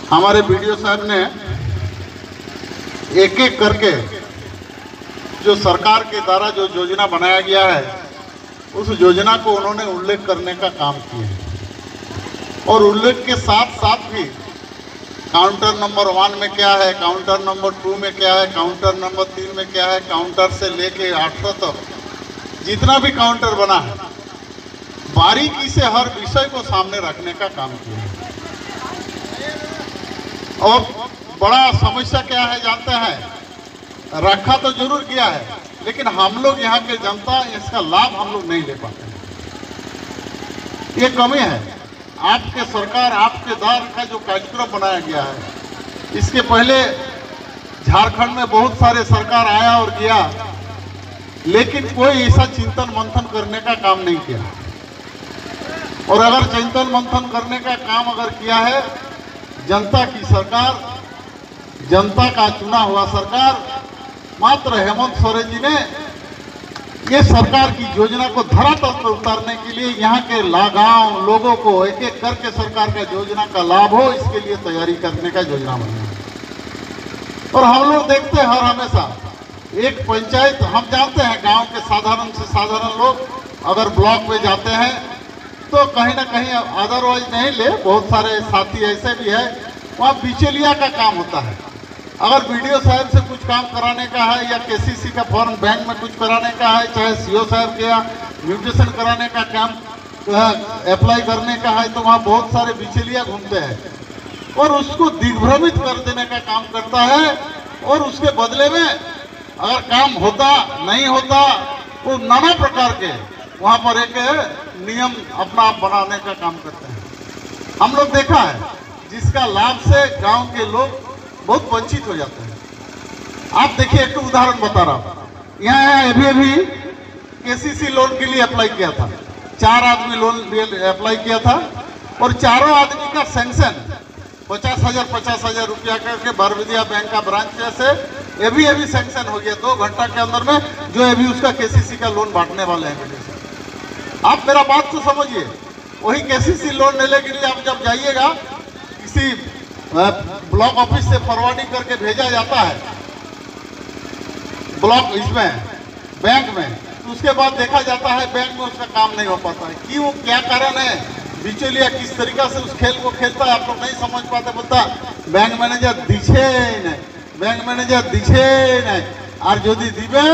हमारे बीडीओ साहब ने एक एक करके जो सरकार के द्वारा जो योजना बनाया गया है उस योजना को उन्होंने उल्लेख करने का काम किया है और उल्लेख के साथ साथ भी काउंटर नंबर 1 में क्या है, काउंटर नंबर 2 में क्या है, काउंटर नंबर 3 में क्या है, काउंटर से लेके 800 तक जितना भी काउंटर बना है बारीकी से हर विषय को सामने रखने का काम किया है। और बड़ा समस्या क्या है जानते हैं, रखा तो जरूर गया है लेकिन हम लोग यहाँ के जनता इसका लाभ हम लोग नहीं ले पाते हैं, ये कमी है। आपके सरकार आपके द्वार का जो कार्यक्रम बनाया गया है, इसके पहले झारखंड में बहुत सारे सरकार आया और गया लेकिन कोई ऐसा चिंतन मंथन करने का काम नहीं किया। और अगर चिंतन मंथन करने का काम अगर किया है, जनता की सरकार, जनता का चुना हुआ सरकार, मात्र हेमंत सोरेन जी ने ये सरकार की योजना को धरातल पर उतारने के लिए यहाँ के गांव लोगों को एक एक करके सरकार का योजना का लाभ हो इसके लिए तैयारी करने का योजना बनाया। और हम लोग देखते हैं हर हमेशा एक पंचायत, हम जानते हैं गांव के साधारण से साधारण लोग अगर ब्लॉक में जाते हैं तो कहीं ना कहीं अदरवाइज नहीं ले, बहुत सारे साथी ऐसे भी है वहाँ बिचौलिया का काम होता है। अगर बीडीओ साहब से कुछ काम कराने का है या केसीसी का फॉर्म बैंक में कुछ कराने का है, चाहे सीओ साहब के या म्यूटेशन कराने का काम अप्लाई करने का है, तो वहाँ बहुत सारे बिचौलिया घूमते हैं और उसको दिग्भ्रमित कर देने का काम करता है। और उसके बदले में अगर काम होता नहीं होता वो नाना प्रकार के वहाँ पर एक नियम अपना आप बनाने का काम करते हैं। हम लोग देखा है जिसका लाभ से गांव के लोग बहुत वंचित हो जाते हैं। आप देखिए, एक उदाहरण बता रहा हूँ, यहाँ अभी केसीसी लोन के लिए अप्लाई किया था, 4 आदमी लोन अप्लाई किया था और चारों आदमी का सैंक्शन 50,000 रुपया करके बरविदिया बैंक का ब्रांच से अभी सैंक्शन हो गया 2 घंटा के अंदर में, जो अभी उसका केसीसी का लोन बांटने वाले हैं। आप मेरा बात तो समझिए, वही केसीसी लोन लेने के लिए आप जब जाइएगा किसी ब्लॉक ऑफिस से फॉरवर्डिंग करके भेजा जाता है ब्लॉक इसमें बैंक में, तो उसके बाद देखा जाता है बैंक में उसका काम नहीं हो पाता है। क्यों, क्या कारण है, बिचौलिया किस तरीका से उस खेल को खेलता है आप लोग नहीं समझ पाते। बोलता बैंक मैनेजर दिछे नहीं, बैंक मैनेजर दिछे नहीं, और यदि दिबे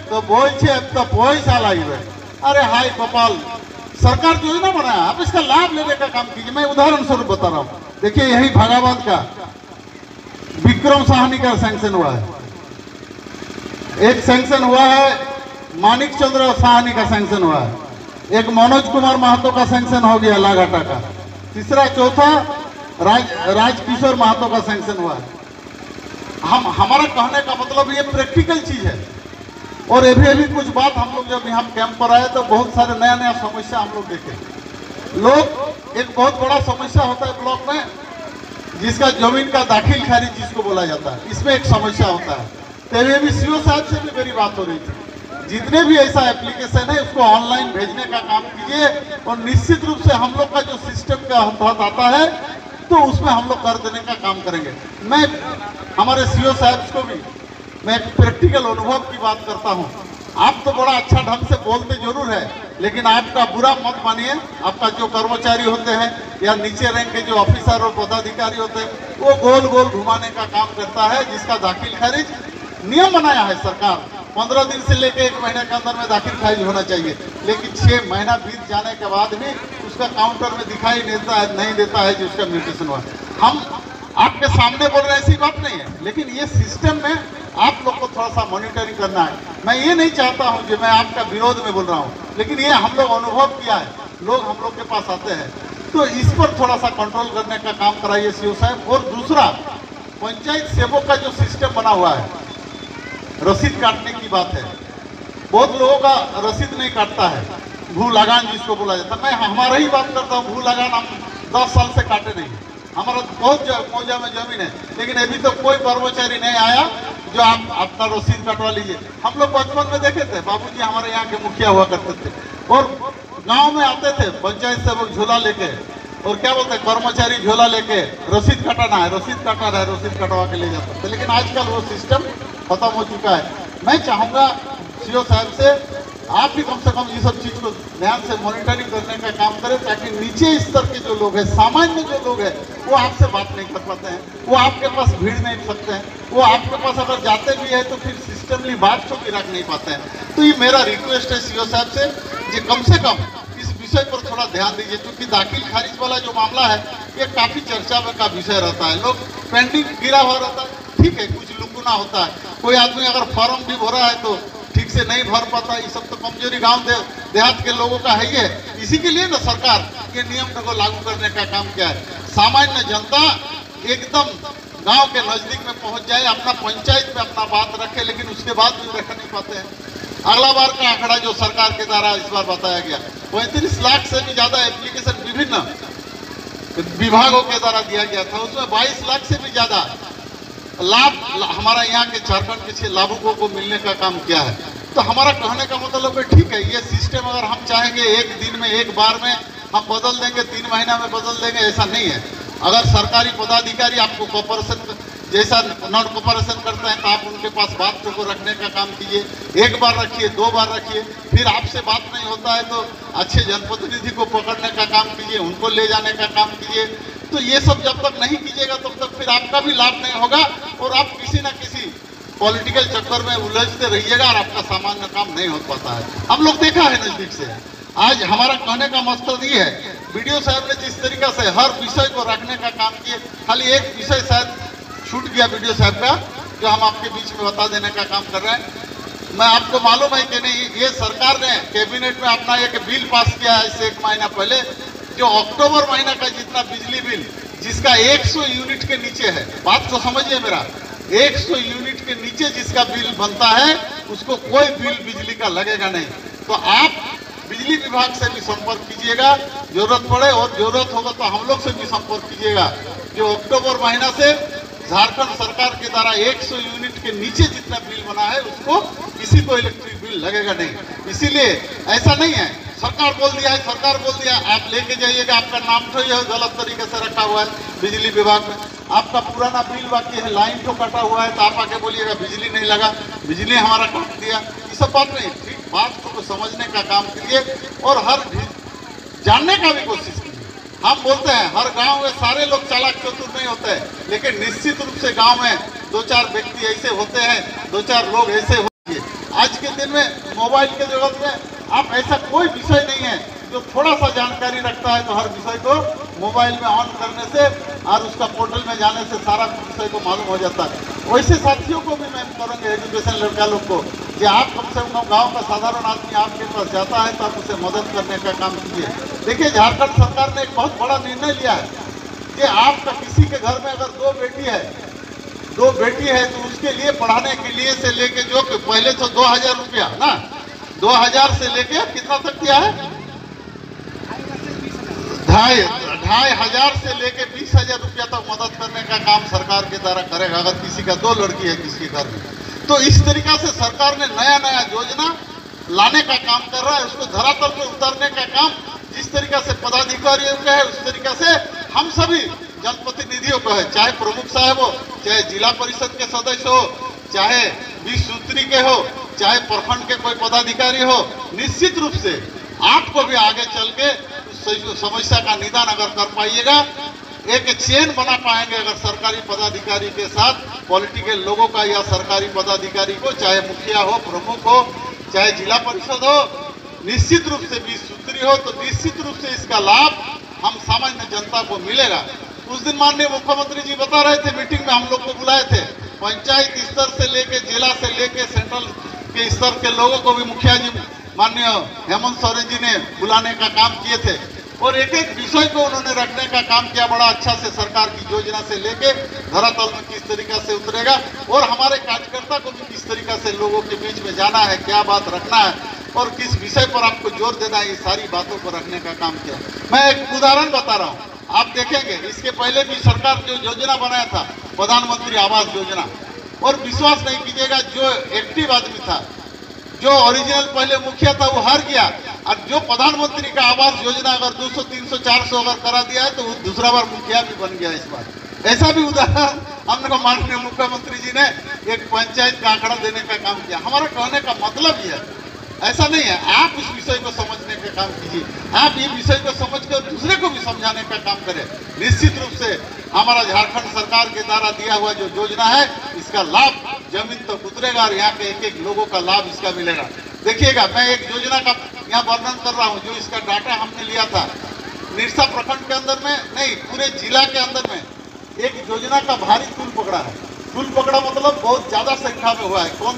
तो बोलछे तो पैसा लागबे। अरे हाय गोपाल, सरकार योजना बनाया, आप इसका लाभ लेने का काम कीजिए। मैं उदाहरण स्वरूप बता रहा हूँ, देखिए यही भागाबाद का विक्रम साहनी का सैंक्शन हुआ है, एक सैंक्शन हुआ है मानिक चंद्र साहनी का सैंक्शन हुआ है, एक मनोज कुमार महतो का सैंक्शन हो गया लाघाटा का, तीसरा चौथा राजकिशोर महतो का सैंक्शन हुआ है। हमारा कहने का मतलब ये प्रैक्टिकल चीज है। और अभी कुछ बात हम लोग जब यहाँ कैंप पर आए तो बहुत सारे नया समस्या हम लोग देखे। लोग, एक बहुत बड़ा समस्या होता है ब्लॉक में जिसका जमीन का दाखिल खारिज जिसको बोला जाता है, इसमें एक समस्या होता है। तो अभी सीओ साहब से भी मेरी बात हो रही थी, जितने भी ऐसा एप्लीकेशन है उसको ऑनलाइन भेजने का काम कीजिए और निश्चित रूप से हम लोग का जो सिस्टम का हाथ आता है तो उसमें हम लोग कर देने का काम करेंगे। मैं हमारे सीओ साहब को भी मैं एक प्रैक्टिकल अनुभव की बात करता हूँ। आप तो बड़ा अच्छा ढंग से बोलते जरूर है लेकिन आपका बुरा मत मानिए। आपका जो कर्मचारी होते हैं या नीचे रैंक के जो ऑफिसर और पदाधिकारी होते हैं वो गोल गोल घुमाने का काम करता है, जिसका दाखिल खारिज नियम बनाया है सरकार, 15 दिन से लेकर 1 महीने के अंदर में दाखिल खारिज होना चाहिए, लेकिन 6 महीना बीत जाने के बाद भी उसका काउंटर में दिखाई नहीं देता है जो उसका म्यूटेशन हुआ। हम आपके सामने बोल रहे हैं ऐसी बात नहीं है, लेकिन ये सिस्टम में आप लोग को थोड़ा सा मॉनिटरिंग करना है। मैं ये नहीं चाहता हूँ कि मैं आपका विरोध में बोल रहा हूँ, लेकिन ये हम लोग अनुभव किया है, लोग हम लोग के पास आते हैं, तो इस पर थोड़ा सा कंट्रोल करने का काम कराइए सीओ साहब। और दूसरा, पंचायत सेवक का जो सिस्टम बना हुआ है, रसीद काटने की बात है, बहुत लोगों का रसीद नहीं काटता है, भू लगान जिसको बोला जाता है। मैं हमारा ही बात करता हूँ, भू लगान हम 10 साल से काटे नहीं, हमारा बहुत मौजा में जमीन है, लेकिन अभी तो कोई कर्मचारी नहीं आया जो आप अपना रसीद कटवा लीजिए। हम लोग बचपन में देखे थे, बाबूजी हमारे यहाँ के मुखिया हुआ करते थे और गांव में आते थे पंचायत सेवक झोला लेके और क्या बोलते हैं, कर्मचारी झोला लेके रसीद कटाना है, रसीद कटाना है, रसीद कटवा के ले जाता है। लेकिन आजकल वो सिस्टम खत्म हो चुका है। मैं चाहूँगा सीओ साहब से आप भी कम से कम ये सब चीज़ को ध्यान से मॉनिटरिंग करने का काम करें, ताकि नीचे स्तर के जो लोग हैं, सामान्य जो लोग हैं, वो आपसे बात नहीं कर पाते हैं, वो आपके पास भीड़ नहीं सकते हैं, वो आपके पास अगर जाते भी है तो फिर सिस्टमली बात को भी रख नहीं पाते हैं। तो ये मेरा रिक्वेस्ट है सीओ साहब से, कि कम से कम इस विषय पर थोड़ा ध्यान दीजिए, क्योंकि दाखिल खारिज वाला जो मामला है ये काफ़ी चर्चा का विषय रहता है। लोग पेंडिंग गिरा हुआ रहता है, ठीक है, कुछ लुकुना होता है, कोई आदमी अगर फॉर्म भी भरा है तो ठीक से नहीं भर पाता। ये सब तो कमजोरी गांव देहात के लोगों का है ही है। इसी के लिए ना सरकार ये नियम को लागू करने का काम किया है। सामान्य जनता एकदम गांव के नजदीक में पहुंच जाए, अपना पंचायत में अपना बात रखे, लेकिन उसके बाद भी रख नहीं पाते हैं। अगला बार का आंकड़ा जो सरकार के द्वारा इस बार बताया गया, 35 लाख से भी ज्यादा एप्लीकेशन विभिन्न विभागों के द्वारा दिया गया था, उसमें 22 लाख से भी ज्यादा लाभ हमारा यहाँ के झारखंड के 6 लाभुकों को मिलने का काम किया है। तो हमारा कहने का मतलब है, ठीक है, ये सिस्टम अगर हम चाहेंगे एक दिन में एक बार में हम बदल देंगे, 3 महीना में बदल देंगे, ऐसा नहीं है। अगर सरकारी पदाधिकारी आपको कॉर्पोरेशन जैसा नॉन कॉर्पोरेशन करते हैं तो आप उनके पास बात को रखने का काम कीजिए। एक बार रखिए, 2 बार रखिए, फिर आपसे बात नहीं होता है तो अच्छे जनप्रतिनिधि को पकड़ने का काम कीजिए, उनको ले जाने का काम कीजिए। तो ये सब जब तक नहीं कीजिएगा तब तक फिर आपका भी लाभ नहीं होगा और आप किसी न किसी पॉलिटिकल चक्कर में उलझते रहिएगा और आपका सामान्य काम नहीं हो पाता है। हम लोग देखा है नजदीक से। आज हमारा कहने का मकसद ये है, वीडियो साहब ने जिस तरीके से हर विषय को रखने का काम किए, खाली एक विषय शायद छूट गया वीडियो साहब का, जो हम आपके बीच में बता देने का काम कर रहे हैं। मैं आपको मालूम है कि नहीं, ये सरकार ने कैबिनेट में अपना एक बिल पास किया है इससे 1 महीना पहले, जो अक्टूबर महीना का जितना बिजली बिल जिसका 100 यूनिट के नीचे है, बात तो समझिए मेरा, 100 यूनिट के नीचे जिसका बिल बनता है उसको कोई बिल बिजली का लगेगा नहीं। तो आप बिजली विभाग से भी संपर्क कीजिएगा, जरूरत पड़े, और जरूरत होगा तो हम लोग से भी संपर्क कीजिएगा। जो अक्टूबर महीना से झारखंड सरकार के द्वारा 100 यूनिट के नीचे जितना बिल बना है उसको किसी को इलेक्ट्रिक बिल लगेगा नहीं। इसीलिए ऐसा नहीं है, सरकार बोल दिया है, सरकार बोल दिया, आप लेके जाइएगा, आपका नाम तो यह गलत तरीके से रखा हुआ है बिजली विभाग में, आपका पुराना बिल बाकी है, लाइन तो कटा हुआ है, तो आप आके बोलिएगा बिजली नहीं लगा, बिजली हमारा काट दिया। ये सब बात नहीं, ठीक बात को समझने का काम कीजिए और हर जानने का भी कोशिश कीजिए। हम बोलते हैं हर गांव में सारे लोग चालाक चतुर नहीं होते हैं, लेकिन निश्चित रूप से गांव में 2-4 व्यक्ति ऐसे होते हैं, 2-4 लोग ऐसे होते हैं। आज के दिन में मोबाइल के जगत में आप ऐसा कोई विषय नहीं है जो थोड़ा सा जानकारी रखता है तो हर विषय को मोबाइल में ऑन करने से और उसका पोर्टल में जाने से सारा विषय को मालूम हो जाता है। वैसे साथियों को भी मैं करूँगा, एजुकेशन लड़का लोग को, कि आप कम से कम गाँव का साधारण आदमी आपके पास जाता है तो आप उसे मदद करने का काम कीजिए। देखिए, झारखंड सरकार ने एक बहुत बड़ा निर्णय लिया है कि आपका किसी के घर में अगर 2 बेटी है तो उसके लिए पढ़ाने के लिए से लेके, जो पहले तो 2000 रुपया ना, 2000 से लेके कितना तक दिया है, 2500 से लेके 20,000 रुपया तक मदद करने का काम सरकार के द्वारा करेगा, अगर किसी का 2 लड़की है किसी के घर में। तो इस तरीका से सरकार ने नया योजना लाने का काम कर रहा है, उसको धरातल पर उतारने का काम जिस तरीका से पदाधिकारियों का है उस तरीका से हम सभी जनप्रतिनिधियों को है, चाहे प्रमुख साहब हो, चाहे जिला परिषद के सदस्य हो, चाहे 20 सूत्री के हो, चाहे प्रखंड के कोई पदाधिकारी हो, निश्चित रूप से आपको भी आगे चल के उस समस्या का निदान अगर कर पाइएगा, एक चेन बना पाएंगे अगर सरकारी पदाधिकारी के साथ पॉलिटिकल लोगों का या सरकारी पदाधिकारी को, चाहे मुखिया हो, प्रमुख हो, चाहे जिला परिषद हो, निश्चित रूप से 20 सूत्री हो, तो निश्चित रूप से इसका लाभ हम सामान्य जनता को मिलेगा। उस दिन माननीय मुख्यमंत्री जी बता रहे थे, मीटिंग में हम लोग को बुलाए थे, पंचायत स्तर से लेके जिला से लेके सेंट्रल के स्तर के लोगों को भी मुखिया जी माननीय हेमंत सोरेन जी ने बुलाने का काम किए थे और एक विषय को उन्होंने रखने का काम किया बड़ा अच्छा से, सरकार की योजना से लेके धरातल में किस तरीका से उतरेगा और हमारे कार्यकर्ता को भी किस तरीका से लोगों के बीच में जाना है, क्या बात रखना है और किस विषय पर आपको जोर देना है, ये सारी बातों को रखने का काम किया। मैं एक उदाहरण बता रहा हूँ, आप देखेंगे इसके पहले भी सरकार जो योजना बनाया था प्रधानमंत्री आवास योजना, और विश्वास नहीं कीजिएगा, जो एक्टिव आदमी था, जो ओरिजिनल पहले मुखिया था वो हार गया, और जो प्रधानमंत्री का आवास योजना अगर 200, 300, 400 अगर करा दिया है तो वो दूसरा बार मुखिया भी बन गया इस बार। ऐसा भी उदाहरण हमने माननीय मुख्यमंत्री जी ने एक पंचायत का आंकड़ा देने का काम किया। हमारा कहने का मतलब यह है, ऐसा नहीं है, आप इस विषय को समझने का काम कीजिए, आप ये विषय को समझकर दूसरे को भी समझाने का काम करें। निश्चित रूप से हमारा झारखंड सरकार के द्वारा दिया हुआ जो योजना है इसका लाभ जमीन तक उतरेगा और यहाँ के एक एक लोगों का लाभ इसका मिलेगा। देखिएगा, मैं एक योजना का यहाँ वर्णन कर रहा हूँ जो इसका डाटा हमने लिया था निरसा प्रखंड के अंदर में, नहीं पूरे जिला के अंदर में एक योजना का भारी टूल पकड़ा है। टूल पकड़ा मतलब बहुत ज्यादा संख्या में हुआ है। कौन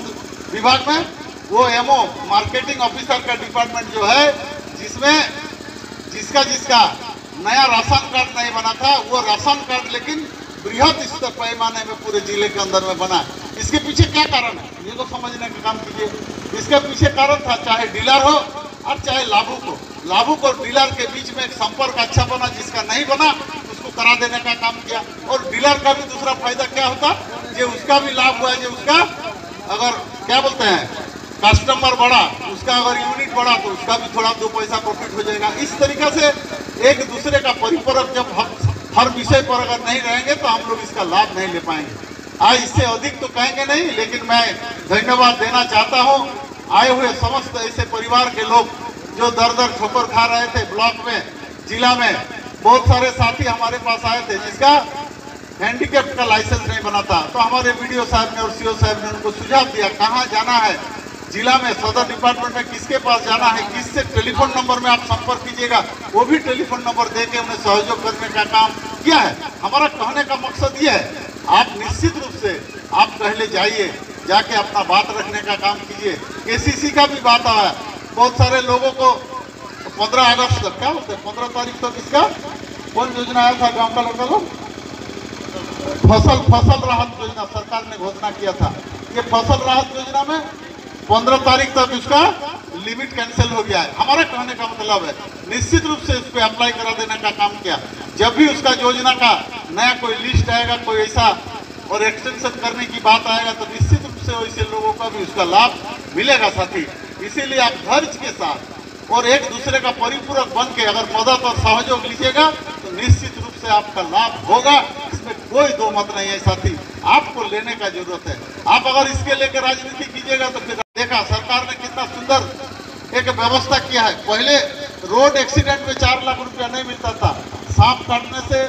विभाग में? वो एमओ मार्केटिंग ऑफिसर का डिपार्टमेंट जो है, जिसमें जिसका नया राशन कार्ड नहीं बना था वो राशन कार्ड लेकिन बृहद स्तर पैमाने में पूरे जिले के अंदर में बना। इसके पीछे क्या कारण है ये तो समझने का काम कीजिए। इसके पीछे कारण था, चाहे डीलर हो और चाहे लाभुक और डीलर के बीच में एक संपर्क अच्छा बना, जिसका नहीं बना उसको करा देने का काम किया। और डीलर का भी दूसरा फायदा क्या होता, जो उसका भी लाभ हुआ, जो उसका अगर क्या बोलते हैं कस्टमर बढ़ा, उसका अगर यूनिट बढ़ा तो उसका भी थोड़ा 2 पैसा प्रॉफिट हो जाएगा। इस तरीके से एक दूसरे का परिपूरक जब हर विषय पर अगर नहीं रहेंगे तो हम लोग इसका लाभ नहीं ले पाएंगे। आज इससे अधिक तो कहेंगे नहीं, लेकिन मैं धन्यवाद देना चाहता हूँ आए हुए समस्त ऐसे परिवार के लोग जो दर दर ठोकर खा रहे थे। ब्लॉक में, जिला में बहुत सारे साथी हमारे पास आए थे जिसका हैंडीकैप का लाइसेंस नहीं बना था, तो हमारे वीडियो साहब ने और सीओ साहब ने उनको सुझाव दिया कहाँ जाना है, जिला में सदर डिपार्टमेंट में किसके पास जाना है, किससे टेलीफोन नंबर में आप संपर्क कीजिएगा, वो भी टेलीफोन नंबर देके उन्हें सहयोग करने का काम किया है। हमारा कहने का मकसद ये है, आप निश्चित रूप से आप पहले जाइए, जाके अपना बात रखने का काम कीजिए। केसीसी का भी बात आया, बहुत सारे लोगों को 15 अगस्त तक, क्या बोलते हैं 15 तारीख तक इसका कौन योजना आया था गाँव का लड़का लोग, फसल राहत योजना सरकार ने घोषणा किया था। ये फसल राहत योजना में 15 तारीख तक इसका लिमिट कैंसिल हो गया है। हमारा कहने का मतलब है निश्चित रूप से इस पे अप्लाई करा देने का काम किया। जब भी उसका योजना का नया कोई लिस्ट आएगा, कोई ऐसा और एक्सटेंशन करने की बात आएगा तो निश्चित रूप से वैसे लोगों का भी उसका लाभ मिलेगा साथी। इसीलिए आप धैर्य के साथ और एक दूसरे का परिपूरक बन के अगर मदद और सहयोग लीजिएगा तो निश्चित रूप से आपका लाभ होगा, इसमें कोई दो मत नहीं है साथी। आपको लेने का जरूरत है। आप अगर इसके लेकर राजनीति कीजिएगा तो फिर देखा सरकार ने कितना सुंदर एक व्यवस्था किया है। पहले रोड एक्सीडेंट में 4 लाख रुपया नहीं मिलता था, सांप काटने से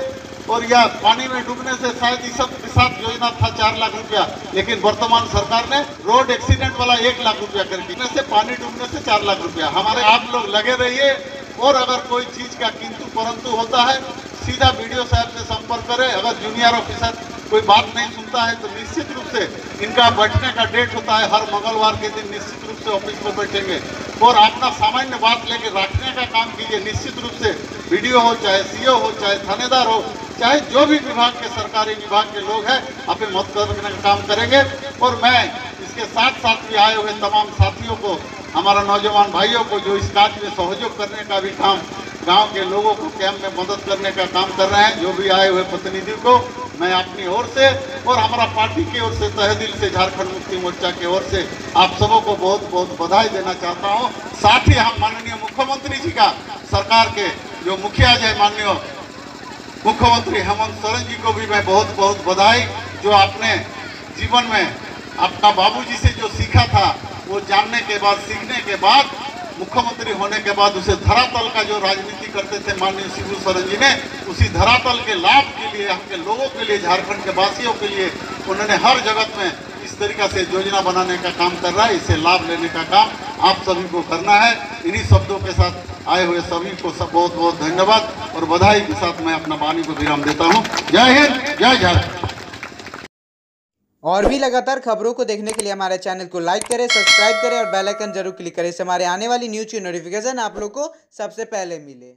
और या पानी में डूबने से शायद इस सब के साथ योजना था 4 लाख रुपया, लेकिन वर्तमान सरकार ने रोड एक्सीडेंट वाला 1 लाख रुपया करके से पानी डूबने से 4 लाख रुपया। हमारे आप लोग लगे रहिए और अगर कोई चीज का किंतु परंतु होता है सीधा वीडियो साहब से संपर्क करें। अगर जूनियर ऑफिसर कोई बात नहीं सुनता है तो निश्चित रूप से इनका बैठने का डेट होता है, हर मंगलवार के दिन निश्चित रूप से ऑफिस में बैठेंगे और अपना सामान्य बात लेके रखने का काम कीजिए। निश्चित रूप से वीडियो हो, चाहे सीओ हो, चाहे थानेदार हो, चाहे जो भी विभाग के सरकारी विभाग के लोग हैं, अपने मत करने का काम करेंगे। और मैं इसके साथ साथ भी आए हुए तमाम साथियों को, हमारा नौजवान भाइयों को जो इस कार्य में सहयोग करने का भी काम, गांव के लोगों को कैंप में मदद करने का काम कर रहे हैं, जो भी आए हुए प्रतिनिधि को मैं अपनी ओर से और हमारा पार्टी की ओर से तहे दिल से झारखंड मुक्ति मोर्चा की ओर से आप सबों को बहुत बहुत बधाई देना चाहता हूं। साथ ही हम माननीय मुख्यमंत्री जी का, सरकार के जो मुखिया जी माननीय मुख्यमंत्री हेमंत सोरेन जी को भी मैं बहुत बहुत बधाई, जो आपने जीवन में आपका बाबूजी से जो सीखा था वो जानने के बाद, सीखने के बाद, मुख्यमंत्री होने के बाद उसे धरातल का जो राजनीति करते थे माननीय शिबू सोरेन जी ने, उसी धरातल के लाभ के लिए, हमके लोगों के लिए, झारखंड के वासियों के लिए उन्होंने हर जगत में इस तरीका से योजना बनाने का काम कर रहा है। इससे लाभ लेने का काम आप सभी को करना है। इन्हीं शब्दों के साथ आए हुए सभी को सब बहुत बहुत धन्यवाद और बधाई के साथ मैं अपना वाणी को विराम देता हूँ। जय हिंद, जय झारखंड। और भी लगातार खबरों को देखने के लिए हमारे चैनल को लाइक करें, सब्सक्राइब करें और बेल आइकन जरूर क्लिक करें। इससे हमारे आने वाली न्यूज़ की नोटिफिकेशन आप लोग को सबसे पहले मिले।